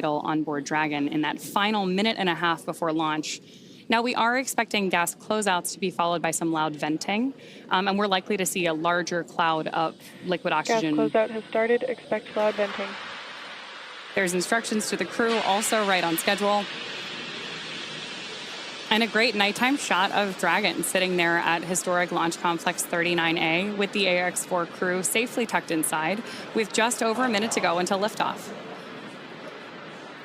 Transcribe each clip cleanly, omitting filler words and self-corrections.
on board Dragon in that final minute and a half before launch. Now, we are expecting gas closeouts to be followed by some loud venting, and we're likely to see a larger cloud of liquid oxygen. Gas closeout has started. Expect loud venting. There's instructions to the crew, also right on schedule. And a great nighttime shot of Dragon sitting there at historic Launch Complex 39A with the AX-4 crew safely tucked inside with just over a minute to go until liftoff.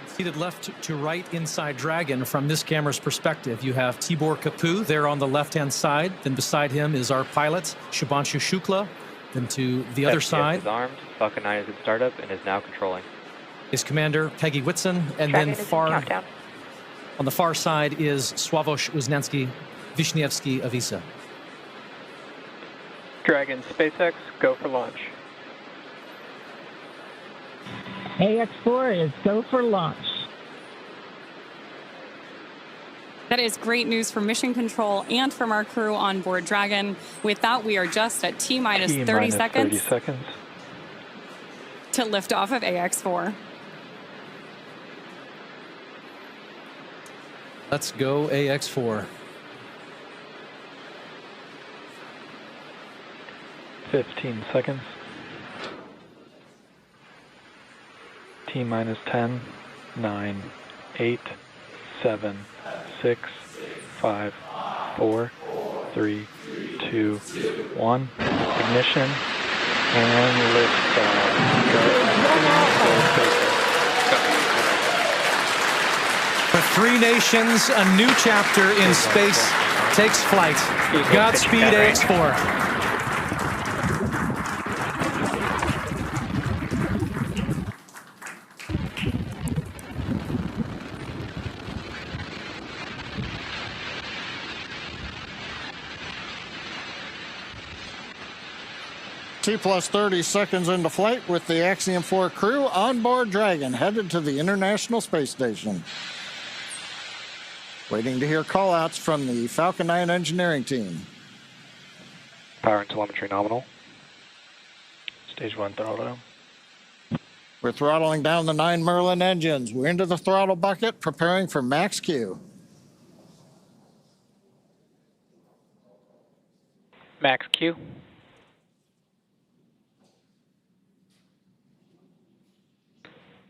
Seated left to right inside Dragon from this camera's perspective, you have Tibor Kapu there on the left-hand side. Then beside him is our pilot, Shubhanshu Shukla. Then to the other side is armed. Falcon 9 is in startup and is now controlling. Is Commander Peggy Whitson. And Dragon then on the far side is Sławosz Wisniewski of ESA. Dragon, SpaceX, go for launch. AX-4 is go for launch. That is great news for mission control and from our crew on board Dragon. With that, we are just at T-minus 30 seconds to lift off of AX-4. Let's go AX-4. 15 seconds. T-minus 10, 9, 8, 7, 6, 5, 4, 3, 2, 1. Ignition and liftoff. For three nations, a new chapter in space takes flight. Godspeed, AX-4. T plus 30 seconds into flight with the Axiom-4 crew on board Dragon, headed to the International Space Station. Waiting to hear call-outs from the Falcon 9 engineering team. Power and telemetry nominal. Stage 1 throttle down. We're throttling down the 9 Merlin engines. We're into the throttle bucket, preparing for max Q. Max Q.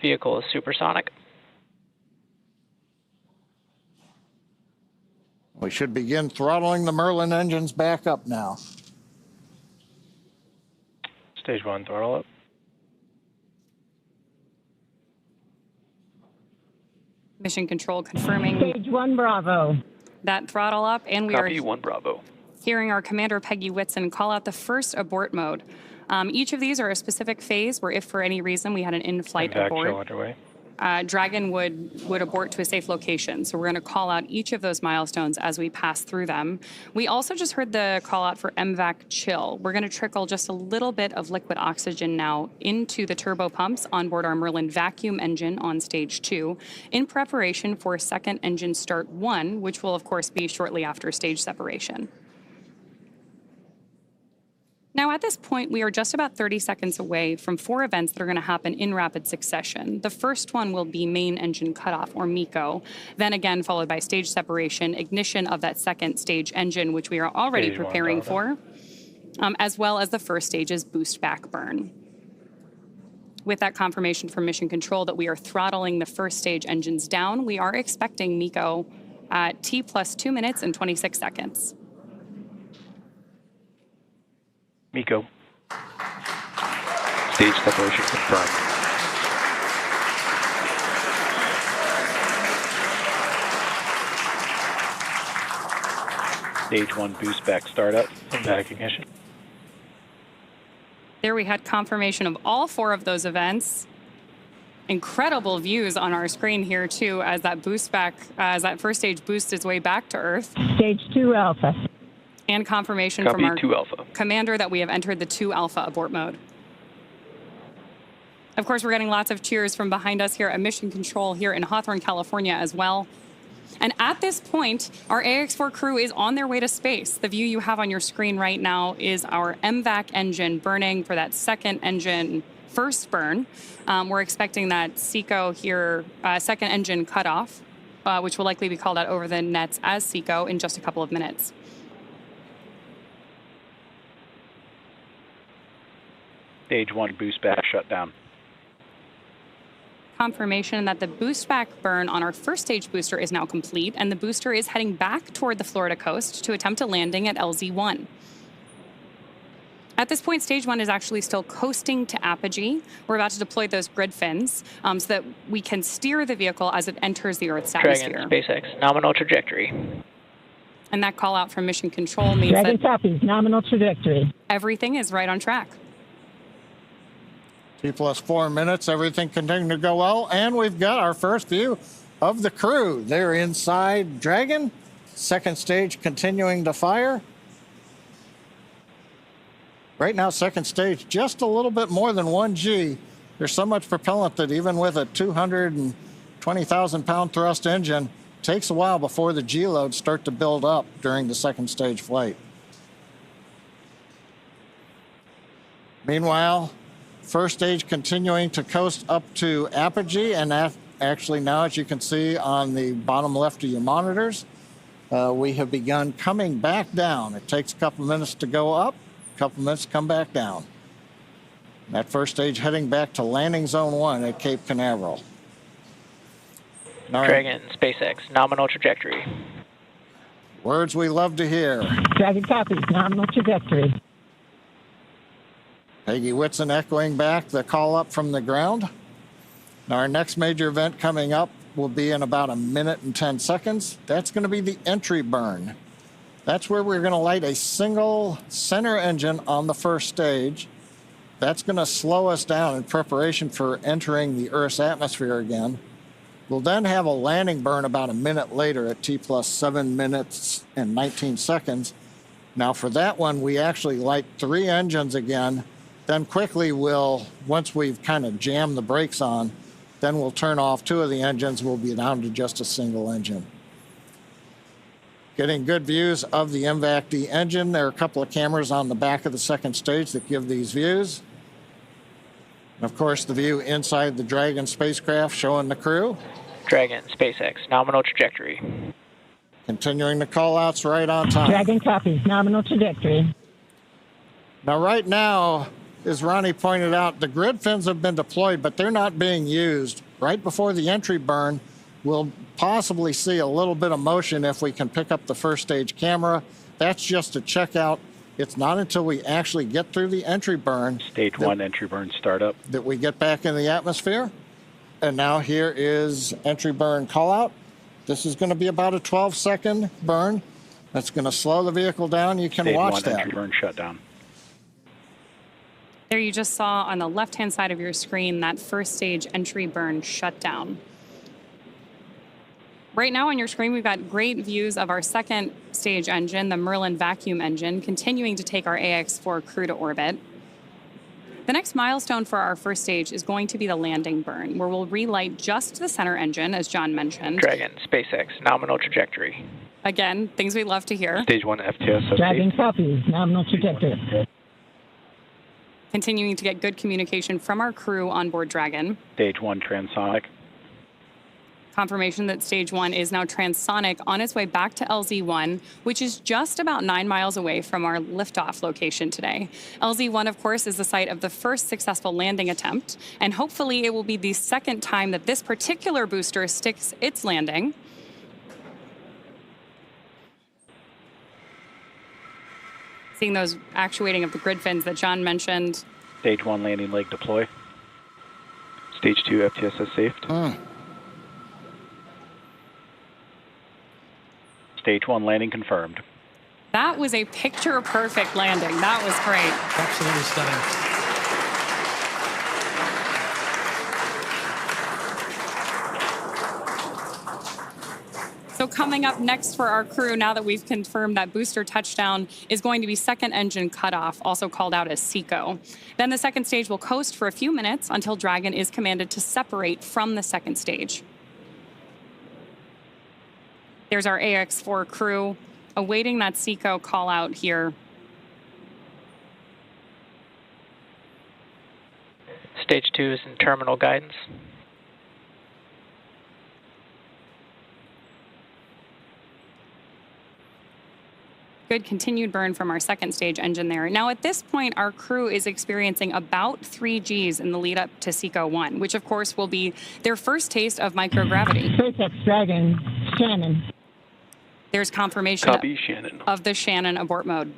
Vehicle is supersonic. We should begin throttling the Merlin engines back up now. Stage 1 throttle up. Mission control confirming Stage 1 Bravo. that throttle up, and we Copy, are 1 Bravo. hearing our Commander Peggy Whitson call out the first abort mode. Each of these are a specific phase where if for any reason we had an in-flight abort, underway. Dragon would abort to a safe location. So we're going to call out each of those milestones as we pass through them. We also just heard the call out for MVAC chill. We're going to trickle just a little bit of liquid oxygen now into the turbo pumps on board our Merlin vacuum engine on stage 2 in preparation for second engine start 1, which will of course be shortly after stage separation. Now, at this point, we are just about 30 seconds away from 4 events that are going to happen in rapid succession. The first one will be main engine cutoff, or MECO, then again followed by stage separation, ignition of that second stage engine, which we are already preparing for, as well as the first stage's boost back burn. With that confirmation from mission control that we are throttling the first stage engines down, we are expecting MECO at T plus 2 minutes and 26 seconds. MECO. Stage separation confirmed. Stage 1 boost back startup and back ignition. There we had confirmation of all 4 of those events. Incredible views on our screen here too as that boost back, as that first stage boosts its way back to Earth. Stage 2 Alpha. And confirmation Copy, from our 2 Alpha. commander that we have entered the 2 Alpha abort mode. Of course, we're getting lots of cheers from behind us here at Mission Control here in Hawthorne, California as well. And at this point, our AX-4 crew is on their way to space. The view you have on your screen right now is our MVAC engine burning for that second engine first burn. We're expecting that SECO here, second engine cutoff, which will likely be called out over the nets as SECO in just a couple of minutes. Stage 1 boost back shut down. Confirmation that the boost back burn on our first stage booster is now complete, and the booster is heading back toward the Florida coast to attempt a landing at LZ1. At this point, stage 1 is actually still coasting to apogee. We're about to deploy those grid fins so that we can steer the vehicle as it enters the Earth's atmosphere. Dragon, SpaceX, nominal trajectory. And that call out from Mission Control means Dragon that copies, nominal trajectory. everything is right on track. T+4 minutes, everything continuing to go well, and we've got our first view of the crew. They're inside Dragon, second stage continuing to fire. Right now, second stage, just a little bit more than 1G. There's so much propellant that even with a 220,000-pound thrust engine, it takes a while before the G loads start to build up during the second stage flight. Meanwhile, first stage continuing to coast up to apogee, and that actually now, as you can see on the bottom left of your monitors, we have begun coming back down. It takes a couple minutes to go up, a couple minutes to come back down. That first stage heading back to landing zone 1 at Cape Canaveral. All right. Dragon, SpaceX, nominal trajectory. Words we love to hear. Dragon copies, nominal trajectory. Peggy Whitson echoing back the call up from the ground. Now our next major event coming up will be in about 1 minute and 10 seconds. That's going to be the entry burn. That's where we're going to light a single center engine on the first stage. That's going to slow us down in preparation for entering the Earth's atmosphere again. We'll then have a landing burn about 1 minute later at T+7 minutes and 19 seconds. Now for that one, we actually light 3 engines again. Then quickly once we've kind of jammed the brakes on, then we'll turn off 2 of the engines. We'll be down to just a single engine. Getting good views of the MVAC-D engine. There are a couple of cameras on the back of the second stage that give these views. And of course, the view inside the Dragon spacecraft showing the crew. Dragon, SpaceX, nominal trajectory. Continuing the call-outs right on time. Dragon copies, nominal trajectory. Now, right now, as Ronnie pointed out, the grid fins have been deployed, but they're not being used. Right before the entry burn, we'll possibly see a little bit of motion if we can pick up the first stage camera. That's just to check out. It's not until we actually get through the entry burn. Stage 1 entry burn startup. That we get back in the atmosphere. And now here is entry burn call out. This is going to be about a 12-second burn. That's going to slow the vehicle down. You can watch Stage 1 that. entry burn shutdown. There you just saw on the left-hand side of your screen that first stage entry burn shutdown. Right now on your screen, we've got great views of our second stage engine, the Merlin vacuum engine, continuing to take our AX-4 crew to orbit. The next milestone for our first stage is going to be the landing burn, where we'll relight just the center engine, as John mentioned. Dragon, SpaceX, nominal trajectory. Again, things we love to hear. Stage 1 FTS. Dragon copies, nominal trajectory. Continuing to get good communication from our crew on board Dragon. Stage 1 transonic. Confirmation that stage 1 is now transonic on its way back to LZ1, which is just about 9 miles away from our liftoff location today. LZ1, of course, is the site of the first successful landing attempt, and hopefully it will be the second time that this particular booster sticks its landing. Seeing those actuating of the grid fins that John mentioned. Stage 1 landing leg deploy. Stage 2 FTSS safed. Stage 1 landing confirmed. That was a picture-perfect landing. That was great. Absolutely stunning. So coming up next for our crew, now that we've confirmed that booster touchdown, is going to be second engine cutoff, also called out as SECO. Then the second stage will coast for a few minutes until Dragon is commanded to separate from the second stage. There's our AX-4 crew awaiting that SECO call out here. Stage 2 is in terminal guidance. Good continued burn from our second stage engine there. Now, at this point, our crew is experiencing about 3 Gs in the lead up to SECO 1, which, of course, will be their first taste of microgravity. SpaceX Dragon, Shannon. There's confirmation Copy, Shannon. of the Shannon abort mode.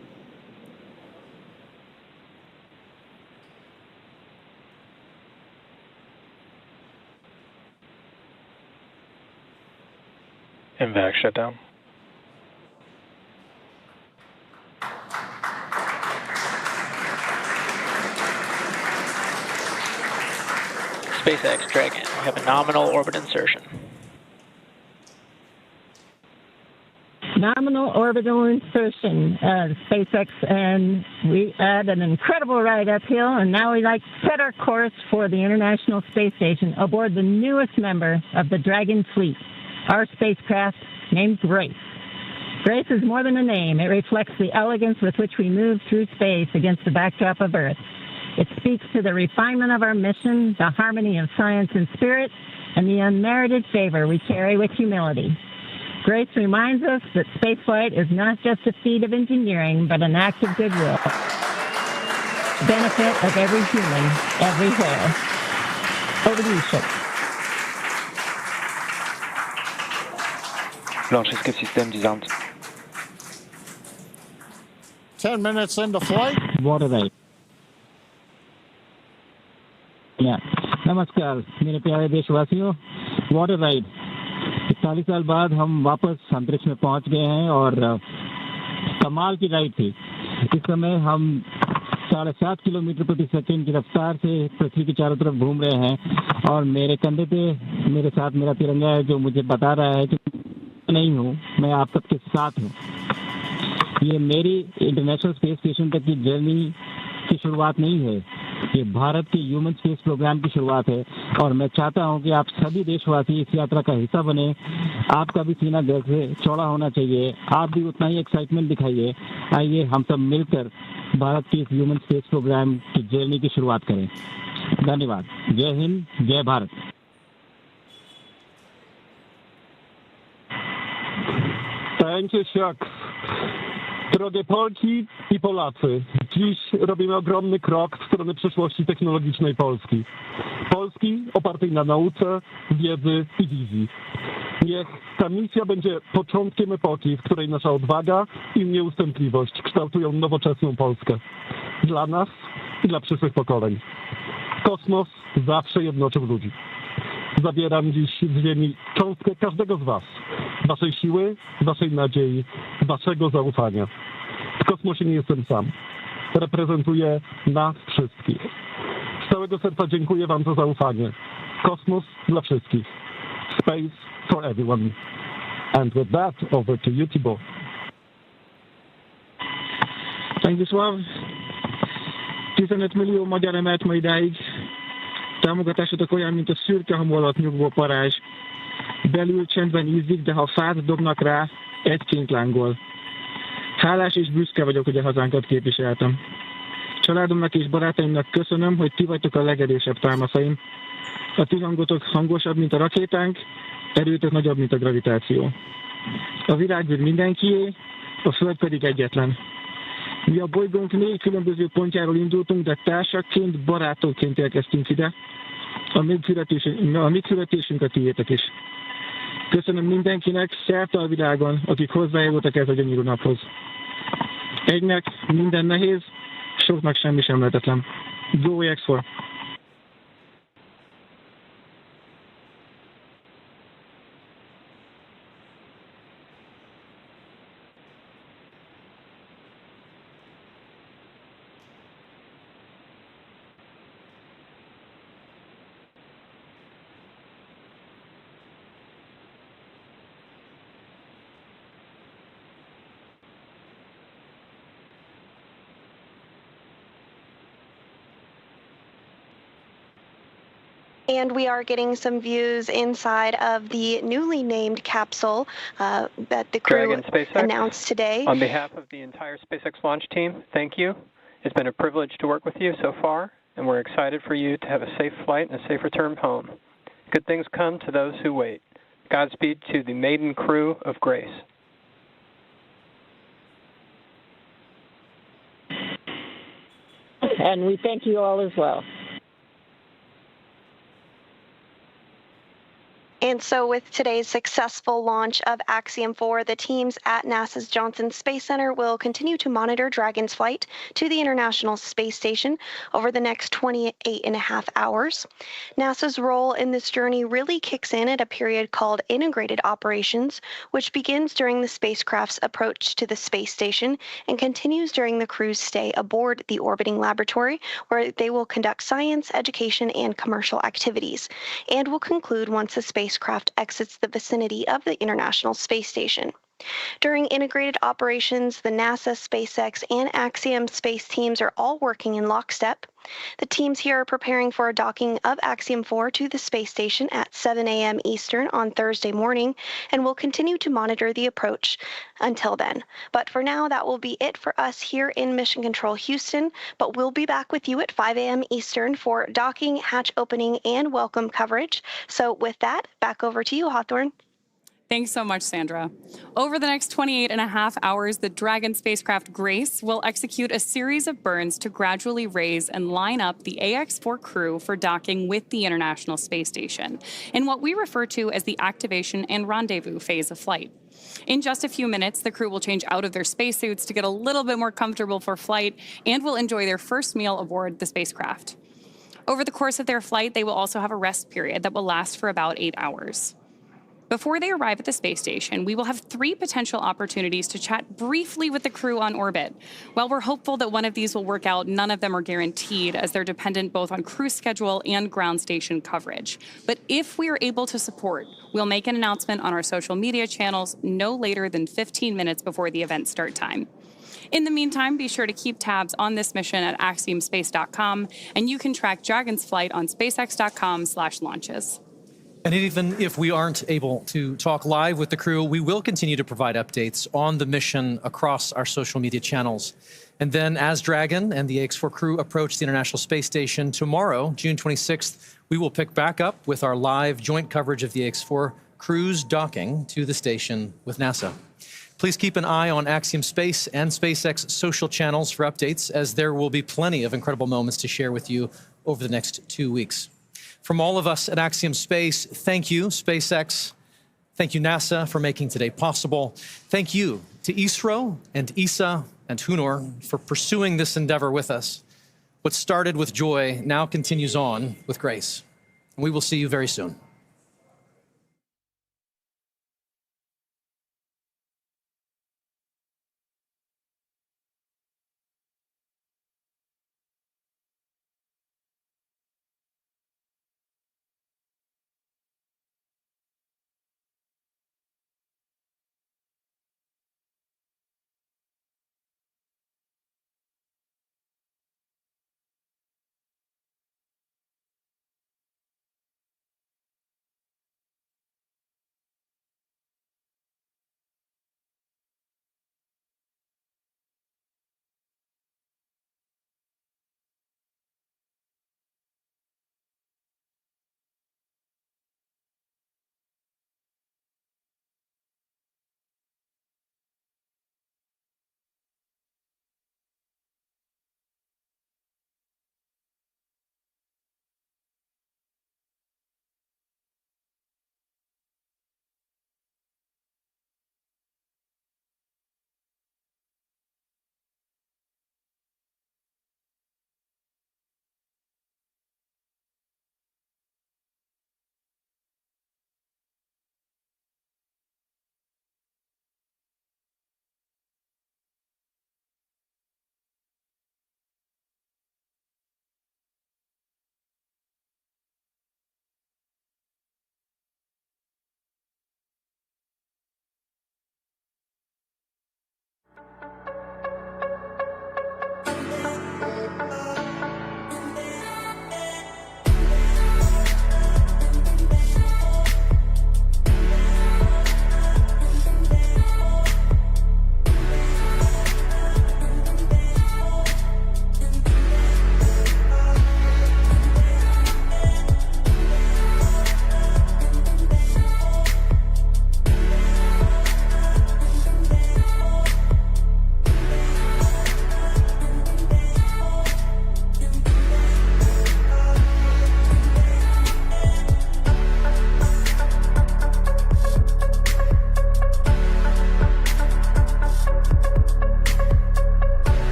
MVAC shutdown. SpaceX Dragon, we have a nominal orbit insertion. Nominal orbital insertion, SpaceX, and we had an incredible ride uphill, and now we like set our course for the International Space Station aboard the newest member of the Dragon fleet, our spacecraft named Grace. Grace is more than a name. It reflects the elegance with which we move through space against the backdrop of Earth. It speaks to the refinement of our mission, the harmony of science and spirit, and the unmerited favor we carry with humility. Grace reminds us that spaceflight is not just a feat of engineering, but an act of goodwill. Benefit of every human, everywhere. Over to you, Ship. Launch escape system disarmed. 10 minutes into flight. Water right. नमस्कार मेरे प्यारे देशवासियों, water ride 41 साल बाद हम वापस अंतरिक्ष में पहुंच गए हैं और कमाल की राइड थी। इस समय हम 7.5 किलोमीटर प्रति सेकंड की रफ्तार से पृथ्वी के चारों तरफ घूम रहे हैं और मेरे कंधे पे मेरे साथ मेरा तिरंगा है जो मुझे बता रहा है कि नहीं हूँ, मैं आप सबके साथ हूँ। ये मेरी इंटरनेशनल स्पेस स्टेशन तक की जर्नी की शुरुआत नहीं है, ये भारत के ह्यूमन स्पेस प्रोग्राम की शुरुआत है और मैं चाहता हूं कि आप सभी देशवासी इस यात्रा का हिस्सा बने। आपका भी सीना गर्व से चौड़ा होना चाहिए, आप भी उतना ही एक्साइटमेंट दिखाइए। आइए हम सब मिलकर भारत के इस ह्यूमन स्पेस प्रोग्राम की जर्नी की शुरुआत करें। धन्यवाद। जय हिंद, जय Bharat. Thank you, Shucks. Drogie Polki i Polacy, dziś robimy ogromny krok w stronę przyszłości technologicznej Polski. Polski opartej na nauce, wiedzy i wizji. Niech ta misja będzie początkiem epoki, w której nasza odwaga i nieustępliwość kształtują nowoczesną Polskę. Dla nas i dla przyszłych pokoleń. Kosmos zawsze jednoczył ludzi. Zabieram dziś z ziemi cząstkę każdego z was. Waszej siły, waszej nadziei, waszego zaufania. W kosmosie nie jestem sam. Reprezentuję nas wszystkich. Z całego serca dziękuję wam za zaufanie. Kosmos dla wszystkich. Space for everyone. And with that, over to you, Tibor. Thank you, Sław. 15 millió magyar emelt ma idáig. Támogatásotok olyan, mint a szürke hamu alatt nyugvó parázs. Belül csendben ízik, de ha fát dobnak rá, egyként lángol. Hálás és büszke vagyok, hogy a hazánkat képviseltem. Családomnak és barátaimnak köszönöm, hogy ti vagytok a legerősebb támaszaim. A ti hangotok hangosabb, mint a rakétánk, erőtök nagyobb, mint a gravitáció. A világűr mindenkié, a Föld pedig egyetlen. Mi a bolygónk 4 különböző pontjáról indultunk, de társakként, barátokként érkeztünk ide. A mi születésünk a tiétek is. Köszönöm mindenkinek szerte a világon, akik hozzájárultak ez a gyönyörű naphoz. Egynek minden nehéz, soknak semmi sem lehetetlen. Go X4! And we are getting some views inside of the newly named capsule that the crew Dragon SpaceX, announced today. On behalf of the entire SpaceX launch team, thank you. It's been a privilege to work with you so far, and we're excited for you to have a safe flight and a safe return home. Good things come to those who wait. Godspeed to the maiden crew of Grace. And we thank you all as well. And so with today's successful launch of Axiom-4, the teams at NASA's Johnson Space Center will continue to monitor Dragon's flight to the International Space Station over the next 28.5 hours. NASA's role in this journey really kicks in at a period called Integrated Operations, which begins during the spacecraft's approach to the space station and continues during the crew's stay aboard the orbiting laboratory, where they will conduct science, education, and commercial activities, and will conclude once the spacecraft exits the vicinity of the International Space Station. During integrated operations, the NASA, SpaceX, and Axiom space teams are all working in lockstep. The teams here are preparing for a docking of Axiom-4 to the space station at 7 a.m. Eastern on Thursday morning, and will continue to monitor the approach until then. But for now, that will be it for us here in Mission Control Houston, but we'll be back with you at 5 a.m. Eastern for docking, hatch opening, and welcome coverage. So with that, back over to you, Hawthorne. Thanks so much, Sandra. Over the next 28.5 hours, the Dragon spacecraft Grace will execute a series of burns to gradually raise and line up the AX-4 crew for docking with the International Space Station in what we refer to as the activation and rendezvous phase of flight. In just a few minutes, the crew will change out of their spacesuits to get a little bit more comfortable for flight and will enjoy their first meal aboard the spacecraft. Over the course of their flight, they will also have a rest period that will last for about 8 hours. Before they arrive at the space station, we will have 3 potential opportunities to chat briefly with the crew on orbit. While we're hopeful that one of these will work out, none of them are guaranteed, as they're dependent both on crew schedule and ground station coverage. But if we are able to support, we'll make an announcement on our social media channels no later than 15 minutes before the event start time. In the meantime, be sure to keep tabs on this mission at axiomspace.com, and you can track Dragon's flight on spacex.com/launches. And even if we aren't able to talk live with the crew, we will continue to provide updates on the mission across our social media channels. And then as Dragon and the AX-4 crew approach the International Space Station tomorrow, June 26th, we will pick back up with our live joint coverage of the AX-4 crew's docking to the station with NASA. Please keep an eye on Axiom Space and SpaceX social channels for updates, as there will be plenty of incredible moments to share with you over the next 2 weeks. From all of us at Axiom Space, thank you, SpaceX. Thank you, NASA, for making today possible. Thank you to ISRO and ESA and Hunor for pursuing this endeavor with us. What started with joy now continues on with grace. We will see you very soon.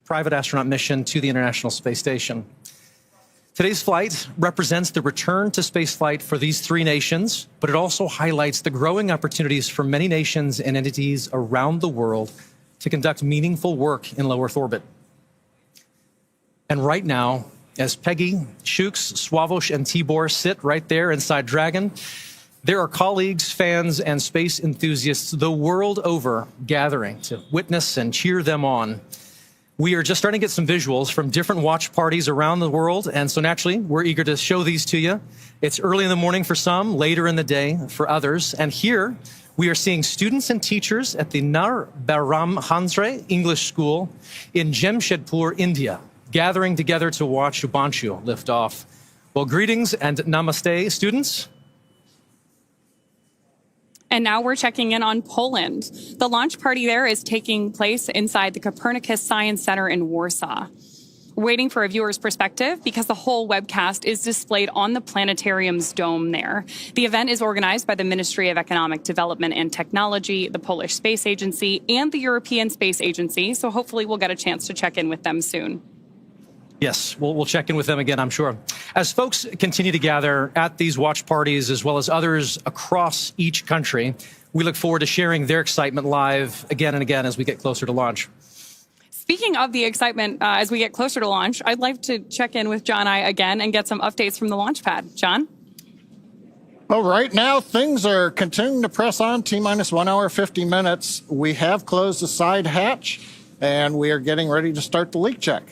private astronaut mission to the International Space Station. Today's flight represents the return to spaceflight for these three nations, but it also highlights the growing opportunities for many nations and entities around the world to conduct meaningful work in low Earth orbit. And right now, as Peggy, Shooks, Swavush, and Tibor sit right there inside Dragon, there are colleagues, fans, and space enthusiasts the world over gathering to witness and cheer them on. We are just starting to get some visuals from different watch parties around the world, and so naturally, we're eager to show these to you. It's early in the morning for some, later in the day for others, and here we are seeing students and teachers at the Nar Baram Hansre English School in Jamshedpur, India, gathering together to watch Shubhanshu lift off. Well, greetings and namaste, students. And now we're checking in on Poland. The launch party there is taking place inside the Copernicus Science Center in Warsaw. We're waiting for a viewer's perspective because the whole webcast is displayed on the planetarium's dome there. The event is organized by the Ministry of Economic Development and Technology, the Polish Space Agency, and the European Space Agency, so hopefully we'll get a chance to check in with them soon. Yes, we'll check in with them again, I'm sure. As folks continue to gather at these watch parties, as well as others across each country, we look forward to sharing their excitement live again and again as we get closer to launch. Speaking of the excitement as we get closer to launch, I'd like to check in with John I again and get some updates from the launch pad. John? Well, right now, things are continuing to press on. T-minus 1 hour, 50 minutes. We have closed the side hatch, and we are getting ready to start the leak check.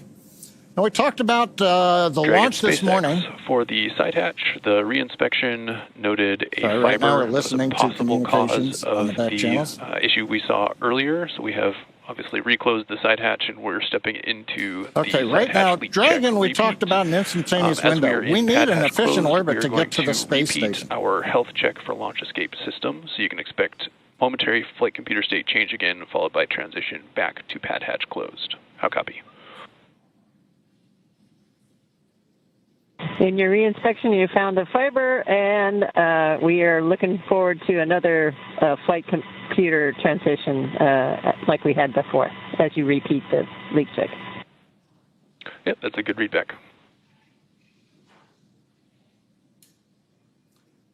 Now, we talked about the launch this morning. For the side hatch, the reinspection noted a fiber right now we're as listening a possible to cause of the issue we saw earlier. So we have obviously reclosed the side hatch, and we're stepping into okay, right now, Dragon, we talked about an instantaneous window. We need an efficient orbit to get to the space station. Our health check for launch escape system, so you can expect momentary flight computer state change again, followed by transition back to pad hatch closed. How copy? In your reinspection, you found a fiber, and we are looking forward to another flight computer transition like we had before, as you repeat the leak check. Yep, that's a good readback.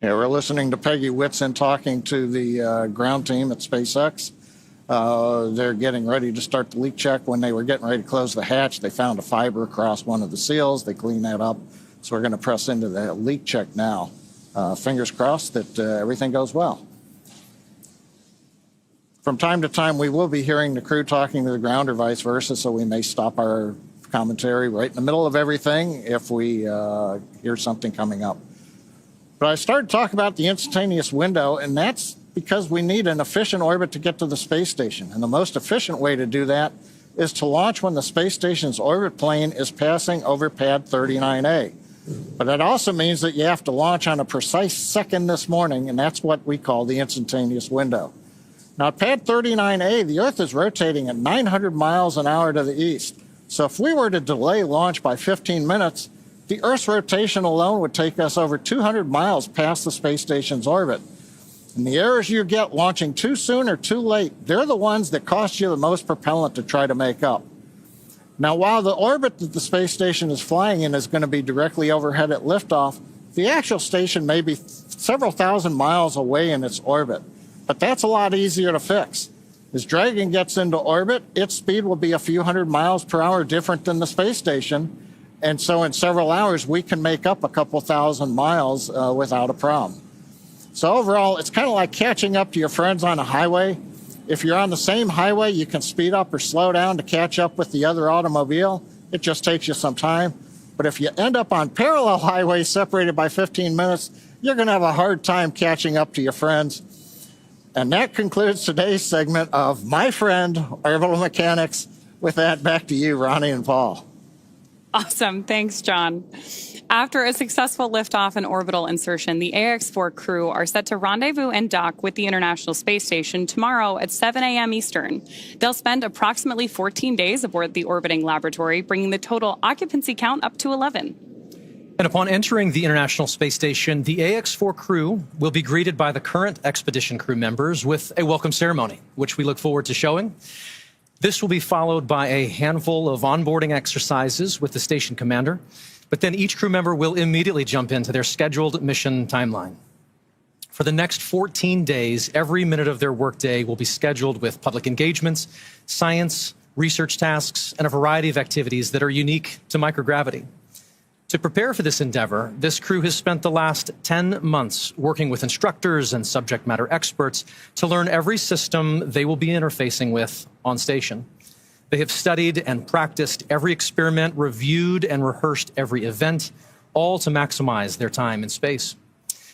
Yeah, we're listening to Peggy Whitson talking to the ground team at SpaceX. They're getting ready to start the leak check. When they were getting ready to close the hatch, they found a fiber across one of the seals. They cleaned that up. So we're going to press into the leak check now. Fingers crossed that everything goes well. From time to time, we will be hearing the crew talking to the ground or vice versa, so we may stop our commentary right in the middle of everything if we hear something coming up. But I started talking about the instantaneous window, and that's because we need an efficient orbit to get to the space station. And the most efficient way to do that is to launch when the space station's orbit plane is passing over pad 39A. But that also means that you have to launch on a precise second this morning, and that's what we call the instantaneous window. Now, at pad 39A, the Earth is rotating at 900 miles an hour to the east. So if we were to delay launch by 15 minutes, the Earth's rotation alone would take us over 200 miles past the space station's orbit. And the errors you get launching too soon or too late, they're the ones that cost you the most propellant to try to make up. Now, while the orbit that the space station is flying in is going to be directly overhead at liftoff, the actual station may be several thousand miles away in its orbit. But that's a lot easier to fix. As Dragon gets into orbit, its speed will be a few hundred miles per hour different than the space station. And so in several hours, we can make up a couple thousand miles without a problem. So overall, it's kind of like catching up to your friends on a highway. If you're on the same highway, you can speed up or slow down to catch up with the other automobile. It just takes you some time. But if you end up on parallel highways separated by 15 minutes, you're going to have a hard time catching up to your friends. And that concludes today's segment of My Friend, Orbital Mechanics. With that, back to you, Ronnie and Paul. Awesome. Thanks, John. After a successful liftoff and orbital insertion, the AX-4 crew are set to rendezvous and dock with the International Space Station tomorrow at 7 a.m. Eastern. They'll spend approximately 14 days aboard the orbiting laboratory, bringing the total occupancy count up to 11. And upon entering the International Space Station, the AX-4 crew will be greeted by the current expedition crew members with a welcome ceremony, which we look forward to showing. This will be followed by a handful of onboarding exercises with the station commander, but then each crew member will immediately jump into their scheduled mission timeline. For the next 14 days, every minute of their workday will be scheduled with public engagements, science, research tasks, and a variety of activities that are unique to microgravity. To prepare for this endeavor, this crew has spent the last 10 months working with instructors and subject matter experts to learn every system they will be interfacing with on station. They have studied and practiced every experiment, reviewed and rehearsed every event, all to maximize their time in space.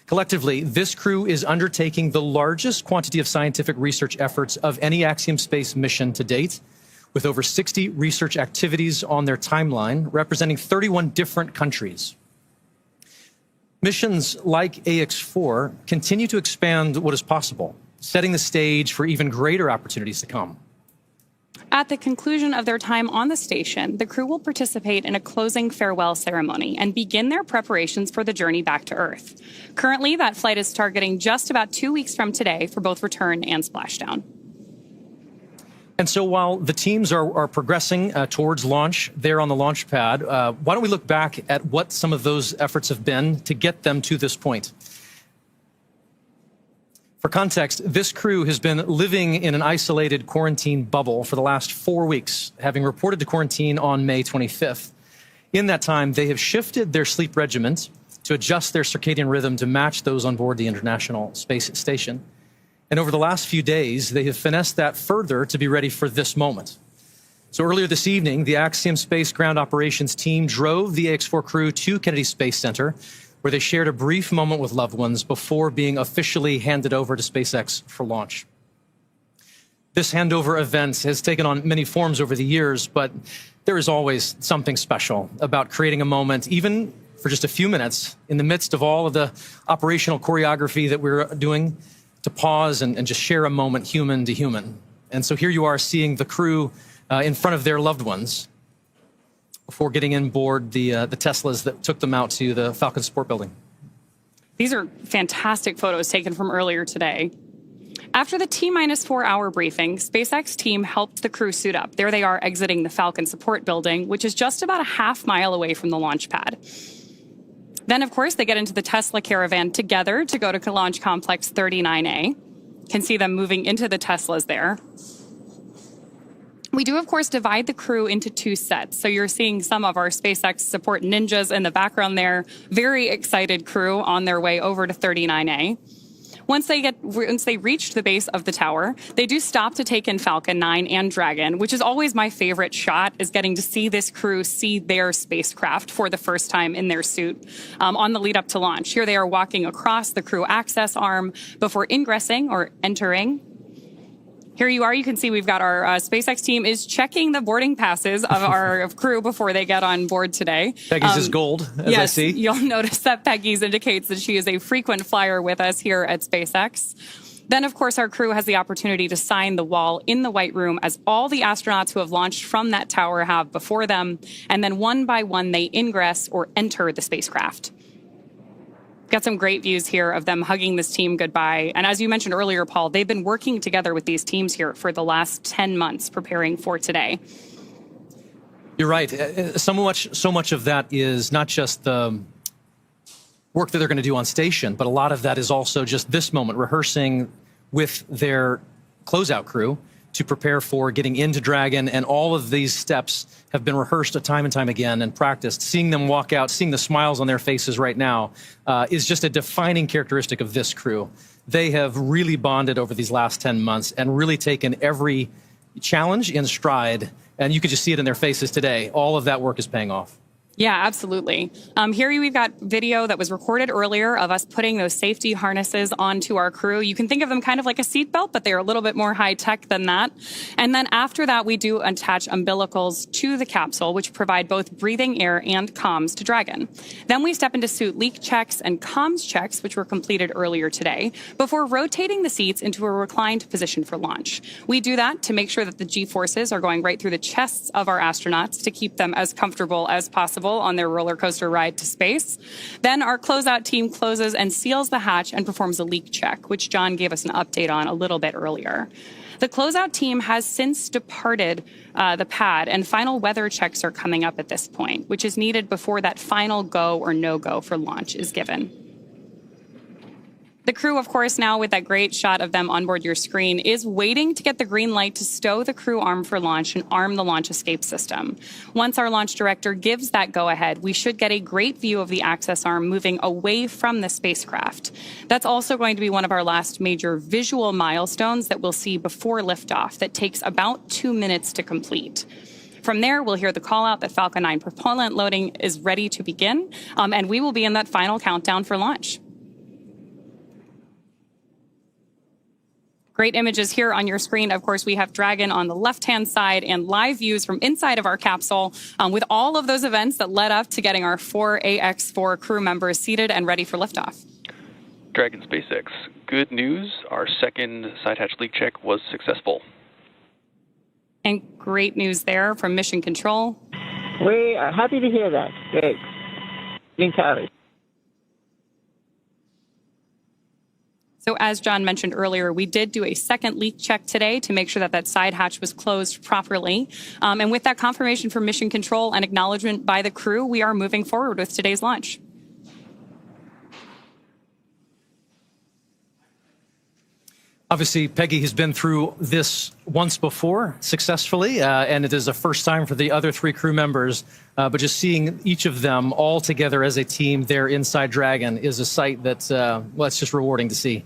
Collectively, this crew is undertaking the largest quantity of scientific research efforts of any Axiom space mission to date, with over 60 research activities on their timeline, representing 31 different countries. Missions like AX-4 continue to expand what is possible, setting the stage for even greater opportunities to come. At the conclusion of their time on the station, the crew will participate in a closing farewell ceremony and begin their preparations for the journey back to Earth. Currently, that flight is targeting just about 2 weeks from today for both return and splashdown. And so while the teams are progressing towards launch there on the launch pad, why don't we look back at what some of those efforts have been to get them to this point? For context, this crew has been living in an isolated quarantine bubble for the last 4 weeks, having reported to quarantine on May 25th. In that time, they have shifted their sleep regimens to adjust their circadian rhythm to match those on board the International Space Station. And over the last few days, they have finessed that further to be ready for this moment. So earlier this evening, the Axiom Space Ground Operations team drove the AX-4 crew to Kennedy Space Center, where they shared a brief moment with loved ones before being officially handed over to SpaceX for launch. This handover event has taken on many forms over the years, but there is always something special about creating a moment, even for just a few minutes, in the midst of all of the operational choreography that we're doing, to pause and just share a moment human to human. And so here you are seeing the crew in front of their loved ones before getting in board the Teslas that took them out to the Falcon Support Building. These are fantastic photos taken from earlier today. After the T-4 hour briefing, SpaceX team helped the crew suit up. There they are exiting the Falcon Support Building, which is just about a half-mile away from the launch pad. Then, of course, they get into the Tesla Caravan together to go to Launch Complex 39A. Can see them moving into the Teslas there. We do, of course, divide the crew into 2 sets. So you're seeing some of our SpaceX support ninjas in the background there. Very excited crew on their way over to 39A. Once they reach the base of the tower, they do stop to take in Falcon 9 and Dragon, which is always my favorite shot, is getting to see this crew see their spacecraft for the first time in their suit on the lead up to launch. Here they are walking across the crew access arm before ingressing or entering. Here you are. You can see we've got our SpaceX team is checking the boarding passes of our crew before they get on board today. Peggy's is gold, as I see. You'll notice that Peggy's indicates that she is a frequent flyer with us here at SpaceX. Then, of course, our crew has the opportunity to sign the wall in the White Room, as all the astronauts who have launched from that tower have before them. And then one by one, they ingress or enter the spacecraft. Got some great views here of them hugging this team goodbye. And as you mentioned earlier, Paul, they've been working together with these teams here for the last 10 months preparing for today. You're right. So much of that is not just the work that they're going to do on station, but a lot of that is also just this moment, rehearsing with their closeout crew to prepare for getting into Dragon. And all of these steps have been rehearsed time and time again and practiced. Seeing them walk out, seeing the smiles on their faces right now is just a defining characteristic of this crew. They have really bonded over these last 10 months and really taken every challenge in stride. And you could just see it in their faces today. All of that work is paying off. Yeah, absolutely. Here we've got video that was recorded earlier of us putting those safety harnesses onto our crew. You can think of them kind of like a seatbelt, but they're a little bit more high tech than that. And then after that, we do attach umbilicals to the capsule, which provide both breathing air and comms to Dragon. Then we step into suit leak checks and comms checks, which were completed earlier today, before rotating the seats into a reclined position for launch. We do that to make sure that the G-forces are going right through the chests of our astronauts to keep them as comfortable as possible possible on their roller coaster ride to space. Then our closeout team closes and seals the hatch and performs a leak check, which John gave us an update on a little bit earlier. The closeout team has since departed the pad, and final weather checks are coming up at this point, which is needed before that final go or no-go for launch is given. The crew, of course, now with that great shot of them on board your screen, is waiting to get the green light to stow the crew arm for launch and arm the launch escape system. Once our launch director gives that go-ahead, we should get a great view of the access arm moving away from the spacecraft. That's also going to be one of our last major visual milestones that we'll see before liftoff that takes about 2 minutes to complete. From there, we'll hear the call out that Falcon 9 propellant loading is ready to begin, and we will be in that final countdown for launch. Great images here on your screen. Of course, we have Dragon on the left-hand side and live views from inside of our capsule with all of those events that led up to getting our 4 AX-4 crew members seated and ready for liftoff. Dragon SpaceX, good news. Our second side hatch leak check was successful. And great news there from Mission Control. We are happy to hear that. Great. Green carry. So as John mentioned earlier, we did do a second leak check today to make sure that that side hatch was closed properly. And with that confirmation from Mission Control and acknowledgement by the crew, we are moving forward with today's launch. Obviously, Peggy has been through this once before successfully, and it is a first time for the other 3 crew members. But just seeing each of them all together as a team there inside Dragon is a sight that, well, it's just rewarding to see.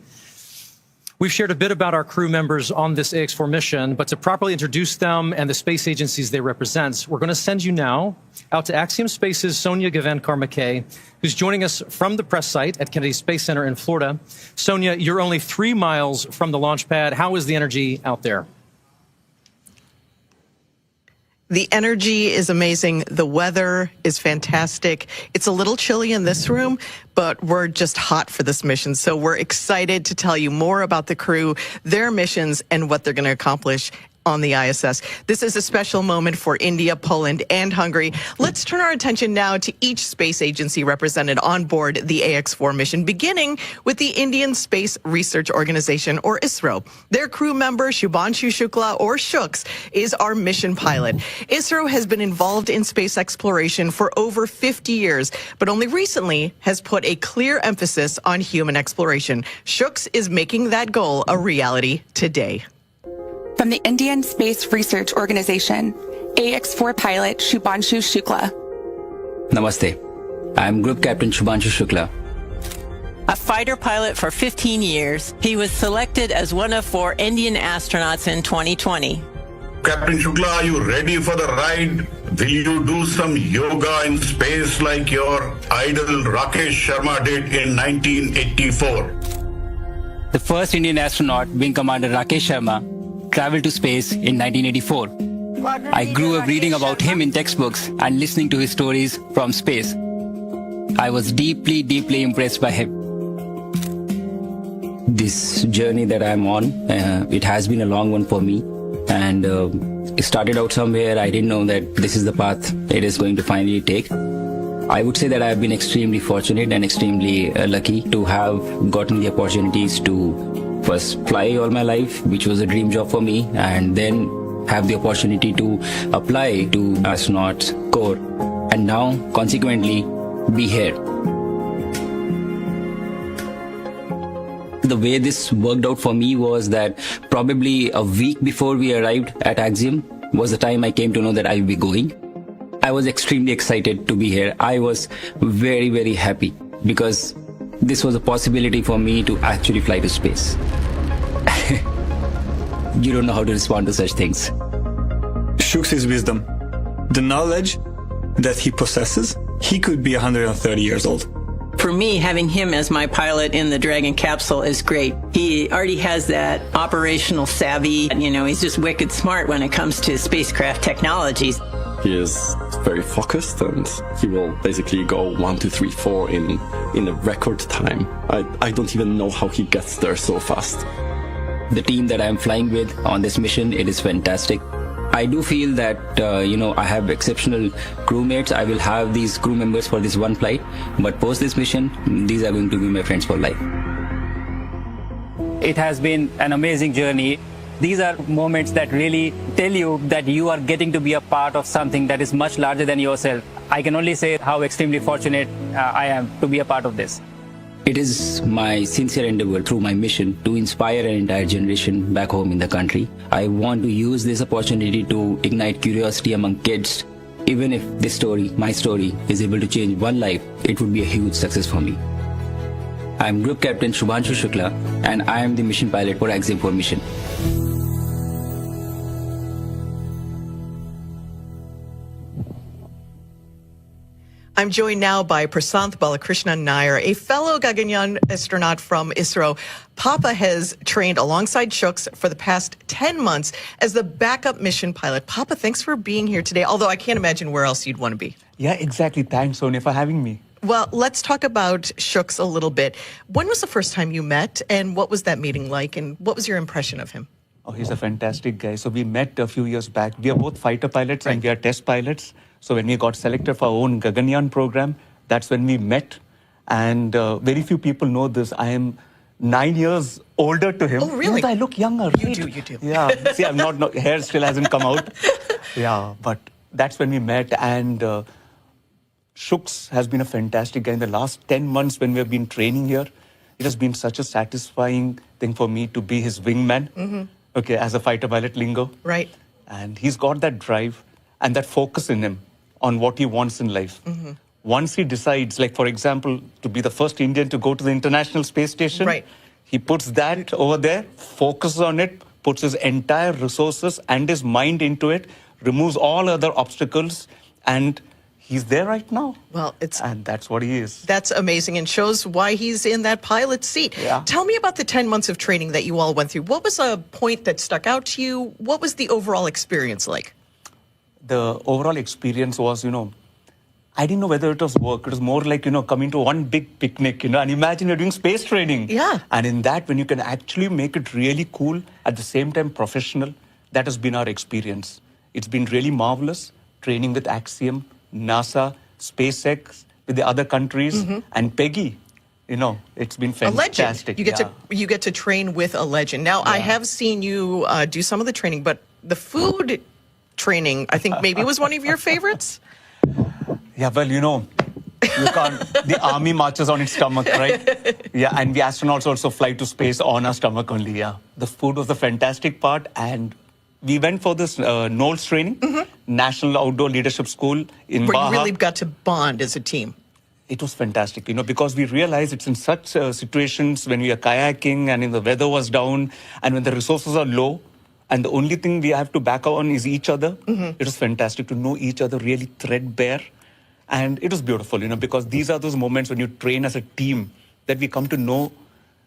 We've shared a bit about our crew members on this AX-4 mission, but to properly introduce them and the space agencies they represent, we're going to send you now out to Axiom Space's Sonia Gavenkar-McKay, who's joining us from the press site at Kennedy Space Center in Florida. Sonia, you're only 3 miles from the launch pad. How is the energy out there? The energy is amazing. The weather is fantastic. It's a little chilly in this room, but we're just hot for this mission. So we're excited to tell you more about the crew, their missions, and what they're going to accomplish on the ISS. This is a special moment for India, Poland, and Hungary. Let's turn our attention now to each space agency represented on board the AX-4 mission, beginning with the Indian Space Research Organization, or ISRO. Their crew member, Shubhanshu Shukla, or Shuks, is our mission pilot. ISRO has been involved in space exploration for over 50 years, but only recently has put a clear emphasis on human exploration. Shuks is making that goal a reality today. From the Indian Space Research Organization, AX-4 pilot Shubhanshu Shukla. Namaste. I'm Group Captain Shubhanshu Shukla. A fighter pilot for 15 years, he was selected as one of 4 Indian astronauts in 2020. Captain Shukla, are you ready for the ride? Will you do some yoga in space like your idol Rakesh Sharma did in 1984? The first Indian astronaut, Wing Commander Rakesh Sharma, traveled to space in 1984. I grew up reading about him in textbooks and listening to his stories from space. I was deeply, deeply impressed by him. This journey that I'm on, it has been a long one for me. And it started out somewhere. I didn't know that this is the path it is going to finally take. I would say that I've been extremely fortunate and extremely lucky to have gotten the opportunities to first fly all my life, which was a dream job for me, and then have the opportunity to apply to astronaut corps, and now consequently be here. The way this worked out for me was that probably a week before we arrived at Axiom was the time I came to know that I will be going. I was extremely excited to be here. I was very, very happy because this was a possibility for me to actually fly to space. You don't know how to respond to such things. Shuks' wisdom, the knowledge that he possesses, he could be 130 years old. For me, having him as my pilot in the Dragon capsule is great. He already has that operational savvy. You know, he's just wicked smart when it comes to spacecraft technologies. He is very focused and he will basically go 1, 2, 3, 4 in a record time. I don't even know how he gets there so fast. The team that I'm flying with on this mission, it is fantastic. I do feel that, I have exceptional crewmates. I will have these crew members for this one flight, but post this mission, these are going to be my friends for life. It has been an amazing journey. These are moments that really tell you that you are getting to be a part of something that is much larger than yourself. I can only say how extremely fortunate I am to be a part of this. It is my sincere endeavor through my mission to inspire an entire generation back home in the country. I want to use this opportunity to ignite curiosity among kids. Even if this story, my story, is able to change one life, it would be a huge success for me. I am Group Captain Shubhanshu Shukla, and I am the mission pilot for Axiom-4 mission. I'm joined now by Prasanth Balakrishnan Nair, a fellow Gaganyaan astronaut from ISRO. Papa has trained alongside Shooks for the past 10 months as the backup mission pilot. Papa, thanks for being here today, although I can't imagine where else you'd want to be. Yeah, exactly. Thanks, Sonia, for having me. Well, let's talk about Shooks a little bit. When was the first time you met, and what was that meeting like, and what was your impression of him? Oh, he's a fantastic guy. So we met a few years back. We are both fighter pilots and we are test pilots. So when we got selected for our own Gaganyaan program, that's when we met. And very few people know this. I am 9 years older to him. Oh, really? I look younger. You do, you do. Yeah. See, I'm not, hair still hasn't come out. Yeah, but that's when we met. And Shooks has been a fantastic guy. In the last 10 months when we have been training here, it has been such a satisfying thing for me to be his wingman. Mm-hmm. Okay, as a fighter pilot lingo. Right. And he's got that drive and that focus in him on what he wants in life. Mm-hmm. Once he decides, like, for example, to be the first Indian to go to the International Space Station, right. He puts that over there, focuses on it, puts his entire resources and his mind into it, removes all other obstacles, and he's there right now. Well, and that's what he is. That's amazing and shows why he's in that pilot seat. Yeah. Tell me about the 10 months of training that you all went through. What was a point that stuck out to you? What was the overall experience like? The overall experience was, I didn't know whether it was work. It was more like, coming to one big picnic, and imagine you're doing space training. Yeah. And in that, when you can actually make it really cool, at the same time professional, that has been our experience. It's been really marvelous, training with Axiom, NASA, SpaceX, with the other countries, and Peggy. It's been fantastic. A legend. You get to train with a legend. Now, I have seen you do some of the training, but the food training, I think maybe was one of your favorites? Yeah, well, you can't, the army marches on its stomach, right? Yeah, and we astronauts also fly to space on our stomach only, yeah. The food was the fantastic part, and we went for this NOLS training, National Outdoor Leadership School in Where Baja. you really got to bond as a team. It was fantastic, because we realized it's in such situations when we are kayaking and the weather was down and when the resources are low and the only thing we have to back on is each other. It was fantastic to know each other really threadbare. And it was beautiful, because these are those moments when you train as a team that we come to know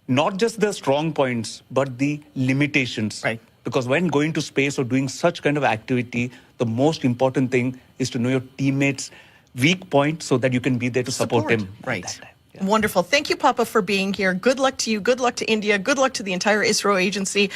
not just the strong points, but the limitations. Right. Because when going to space or doing such kind of activity, the most important thing is to know your teammates' weak point so that you can be there to support him. Right. Yeah. Wonderful. Thank you, Papa, for being here. Good luck to you. Good luck to India. Good luck to the entire ISRO agency.